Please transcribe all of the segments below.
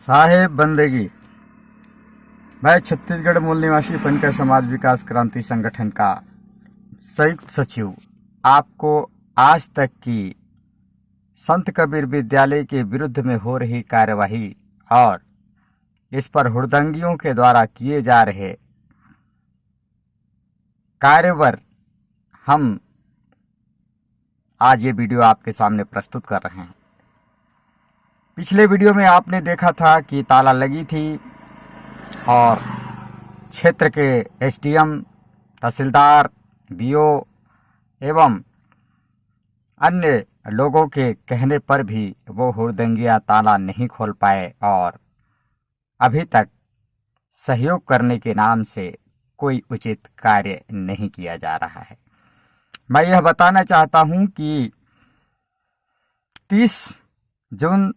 साहेब बंदगी। मैं छत्तीसगढ़ मूल निवासी पनकर समाज विकास क्रांति संगठन का संयुक्त सचिव आपको आज तक की संत कबीर विद्यालय के विरुद्ध में हो रही कार्यवाही और इस पर हुड़दंगियों के द्वारा किए जा रहे कार्य पर हम आज ये वीडियो आपके सामने प्रस्तुत कर रहे हैं। पिछले वीडियो में आपने देखा था कि ताला लगी थी और क्षेत्र के एसडीएम, तहसीलदार, बीओ एवं अन्य लोगों के कहने पर भी वो हुड़दंगियां ताला नहीं खोल पाए और अभी तक सहयोग करने के नाम से कोई उचित कार्य नहीं किया जा रहा है। मैं यह बताना चाहता हूं कि 30 जून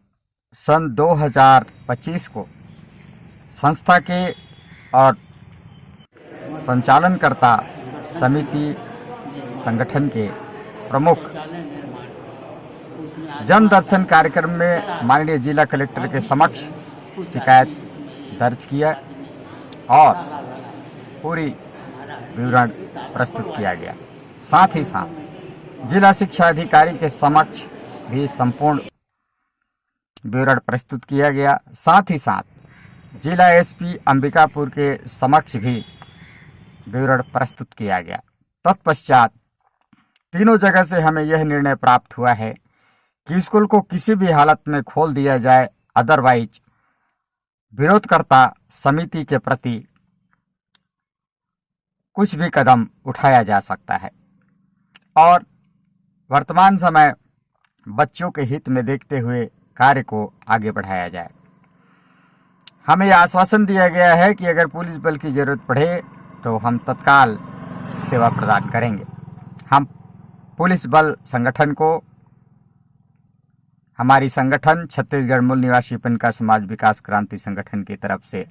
सन 2025 को संस्था के और संचालनकर्ता समिति संगठन के प्रमुख जन दर्शन कार्यक्रम में माननीय जिला कलेक्टर के समक्ष शिकायत दर्ज किया और पूरी विवरण प्रस्तुत किया गया। साथ ही साथ जिला शिक्षा अधिकारी के समक्ष भी संपूर्ण विवरण प्रस्तुत किया गया। साथ ही साथ जिला एसपी अंबिकापुर के समक्ष भी विवरण प्रस्तुत किया गया। तत्पश्चात तीनों जगह से हमें यह निर्णय प्राप्त हुआ है कि स्कूल को किसी भी हालत में खोल दिया जाए, अदरवाइज विरोधकर्ता समिति के प्रति कुछ भी कदम उठाया जा सकता है और वर्तमान समय बच्चों के हित में देखते हुए कार्य को आगे बढ़ाया जाए। हमें यह आश्वासन दिया गया है कि अगर पुलिस बल की जरूरत पड़े तो हम तत्काल सेवा प्रदान करेंगे। हम पुलिस बल संगठन को, हमारी संगठन छत्तीसगढ़ मूल निवासी पनका समाज विकास क्रांति संगठन की तरफ से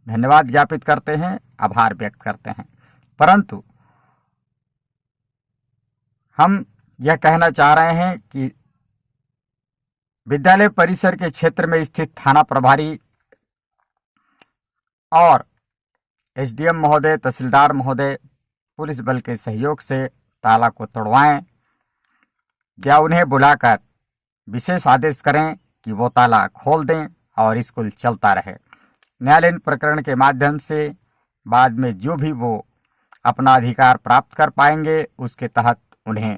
धन्यवाद ज्ञापित करते हैं, आभार व्यक्त करते हैं। परंतु हम यह कहना चाह रहे हैं कि विद्यालय परिसर के क्षेत्र में स्थित थाना प्रभारी और एसडीएम महोदय, तहसीलदार महोदय पुलिस बल के सहयोग से ताला को तोड़वाएं या उन्हें बुलाकर विशेष आदेश करें कि वो ताला खोल दें और स्कूल चलता रहे। न्यायालयीन प्रकरण के माध्यम से बाद में जो भी वो अपना अधिकार प्राप्त कर पाएंगे उसके तहत उन्हें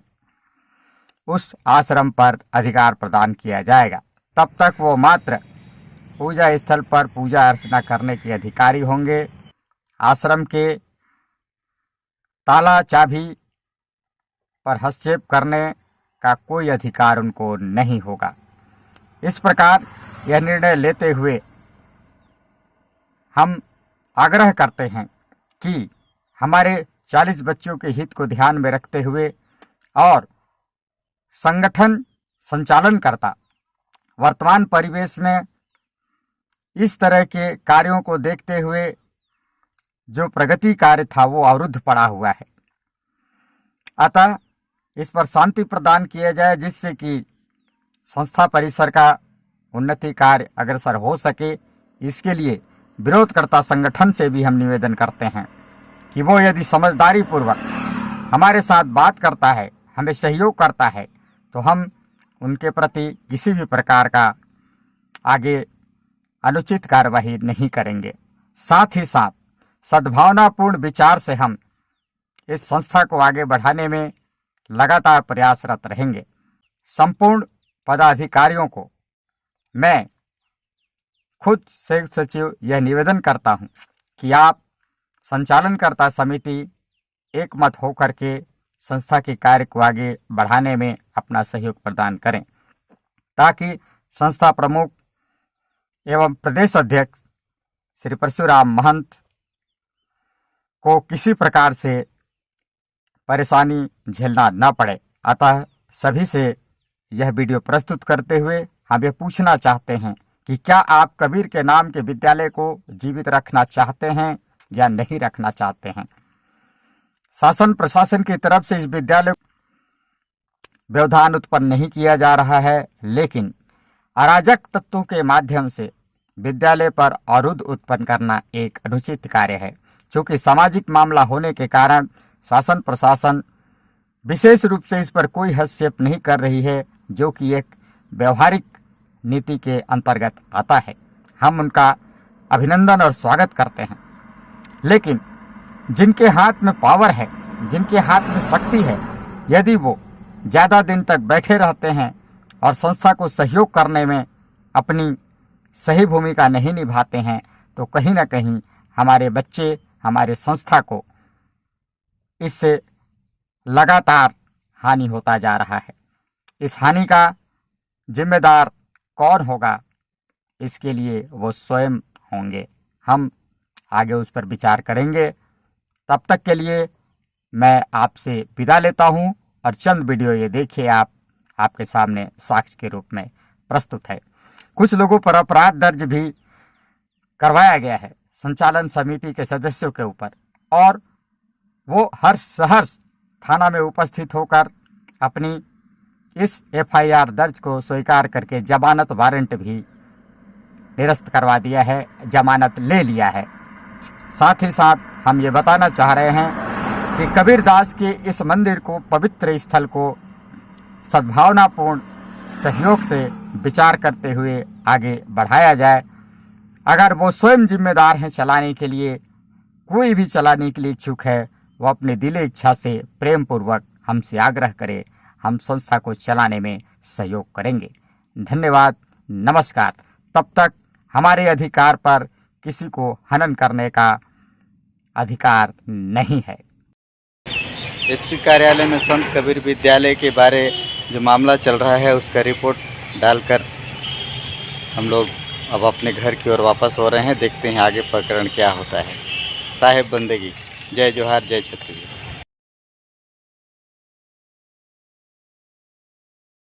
उस आश्रम पर अधिकार प्रदान किया जाएगा। तब तक वो मात्र पूजा स्थल पर पूजा अर्चना करने के अधिकारी होंगे। आश्रम के ताला चाबी पर हस्तक्षेप करने का कोई अधिकार उनको नहीं होगा। इस प्रकार यह निर्णय लेते हुए हम आग्रह करते हैं कि हमारे 40 बच्चों के हित को ध्यान में रखते हुए और संगठन संचालनकर्ता वर्तमान परिवेश में इस तरह के कार्यों को देखते हुए जो प्रगति कार्य था वो अवरुद्ध पड़ा हुआ है, अतः इस पर शांति प्रदान किया जाए जिससे कि संस्था परिसर का उन्नति कार्य अग्रसर हो सके। इसके लिए विरोधकर्ता संगठन से भी हम निवेदन करते हैं कि वो यदि समझदारी पूर्वक हमारे साथ बात करता है, हमें सहयोग करता है, तो हम उनके प्रति किसी भी प्रकार का आगे अनुचित कार्यवाही नहीं करेंगे। साथ ही साथ सद्भावनापूर्ण विचार से हम इस संस्था को आगे बढ़ाने में लगातार प्रयासरत रहेंगे। संपूर्ण पदाधिकारियों को मैं खुद संयुक्त सचिव यह निवेदन करता हूं कि आप संचालनकर्ता समिति एकमत होकर के संस्था के कार्य को आगे बढ़ाने में अपना सहयोग प्रदान करें ताकि संस्था प्रमुख एवं प्रदेश अध्यक्ष श्री परशुराम महंत को किसी प्रकार से परेशानी झेलना न पड़े। अतः सभी से यह वीडियो प्रस्तुत करते हुए हम ये पूछना चाहते हैं कि क्या आप कबीर के नाम के विद्यालय को जीवित रखना चाहते हैं या नहीं रखना चाहते हैं। शासन प्रशासन की तरफ से इस विद्यालय व्यवधान उत्पन्न नहीं किया जा रहा है, लेकिन अराजक तत्वों के माध्यम से विद्यालय पर अवरुद्ध उत्पन्न करना एक अनुचित कार्य है। चूँकि सामाजिक मामला होने के कारण शासन प्रशासन विशेष रूप से इस पर कोई हस्तक्षेप नहीं कर रही है, जो कि एक व्यवहारिक नीति के अंतर्गत आता है। हम उनका अभिनंदन और स्वागत करते हैं। लेकिन जिनके हाथ में पावर है, जिनके हाथ में शक्ति है, यदि वो ज़्यादा दिन तक बैठे रहते हैं और संस्था को सहयोग करने में अपनी सही भूमिका नहीं निभाते हैं, तो कहीं ना कहीं हमारे बच्चे, हमारे संस्था को इससे लगातार हानि होता जा रहा है। इस हानि का जिम्मेदार कौन होगा, इसके लिए वो स्वयं होंगे। हम आगे उस पर विचार करेंगे। तब तक के लिए मैं आपसे विदा लेता हूं और चंद वीडियो ये देखिए, आपके सामने साक्ष्य के रूप में प्रस्तुत है। कुछ लोगों पर अपराध दर्ज भी करवाया गया है संचालन समिति के सदस्यों के ऊपर, और वो हर सहर्ष थाना में उपस्थित होकर अपनी इस एफआईआर दर्ज को स्वीकार करके जमानत वारंट भी निरस्त करवा दिया है, जमानत ले लिया है। साथ ही साथ हम ये बताना चाह रहे हैं कि कबीरदास के इस मंदिर को, पवित्र स्थल को सद्भावनापूर्ण सहयोग से विचार करते हुए आगे बढ़ाया जाए। अगर वो स्वयं जिम्मेदार हैं चलाने के लिए, कोई भी चलाने के लिए इच्छुक है, वो अपने दिली इच्छा से प्रेम पूर्वक हमसे आग्रह करे, हम संस्था को चलाने में सहयोग करेंगे। धन्यवाद, नमस्कार। तब तक हमारे अधिकार पर किसी को हनन करने का अधिकार नहीं है। एसपी कार्यालय में संत कबीर विद्यालय के बारे जो मामला चल रहा है, उसका रिपोर्ट डालकर हम लोग अब अपने घर की ओर वापस हो रहे हैं। देखते हैं आगे प्रकरण क्या होता है। साहेब बंदगी। जय जोहार, जय छत्तीसगढ़।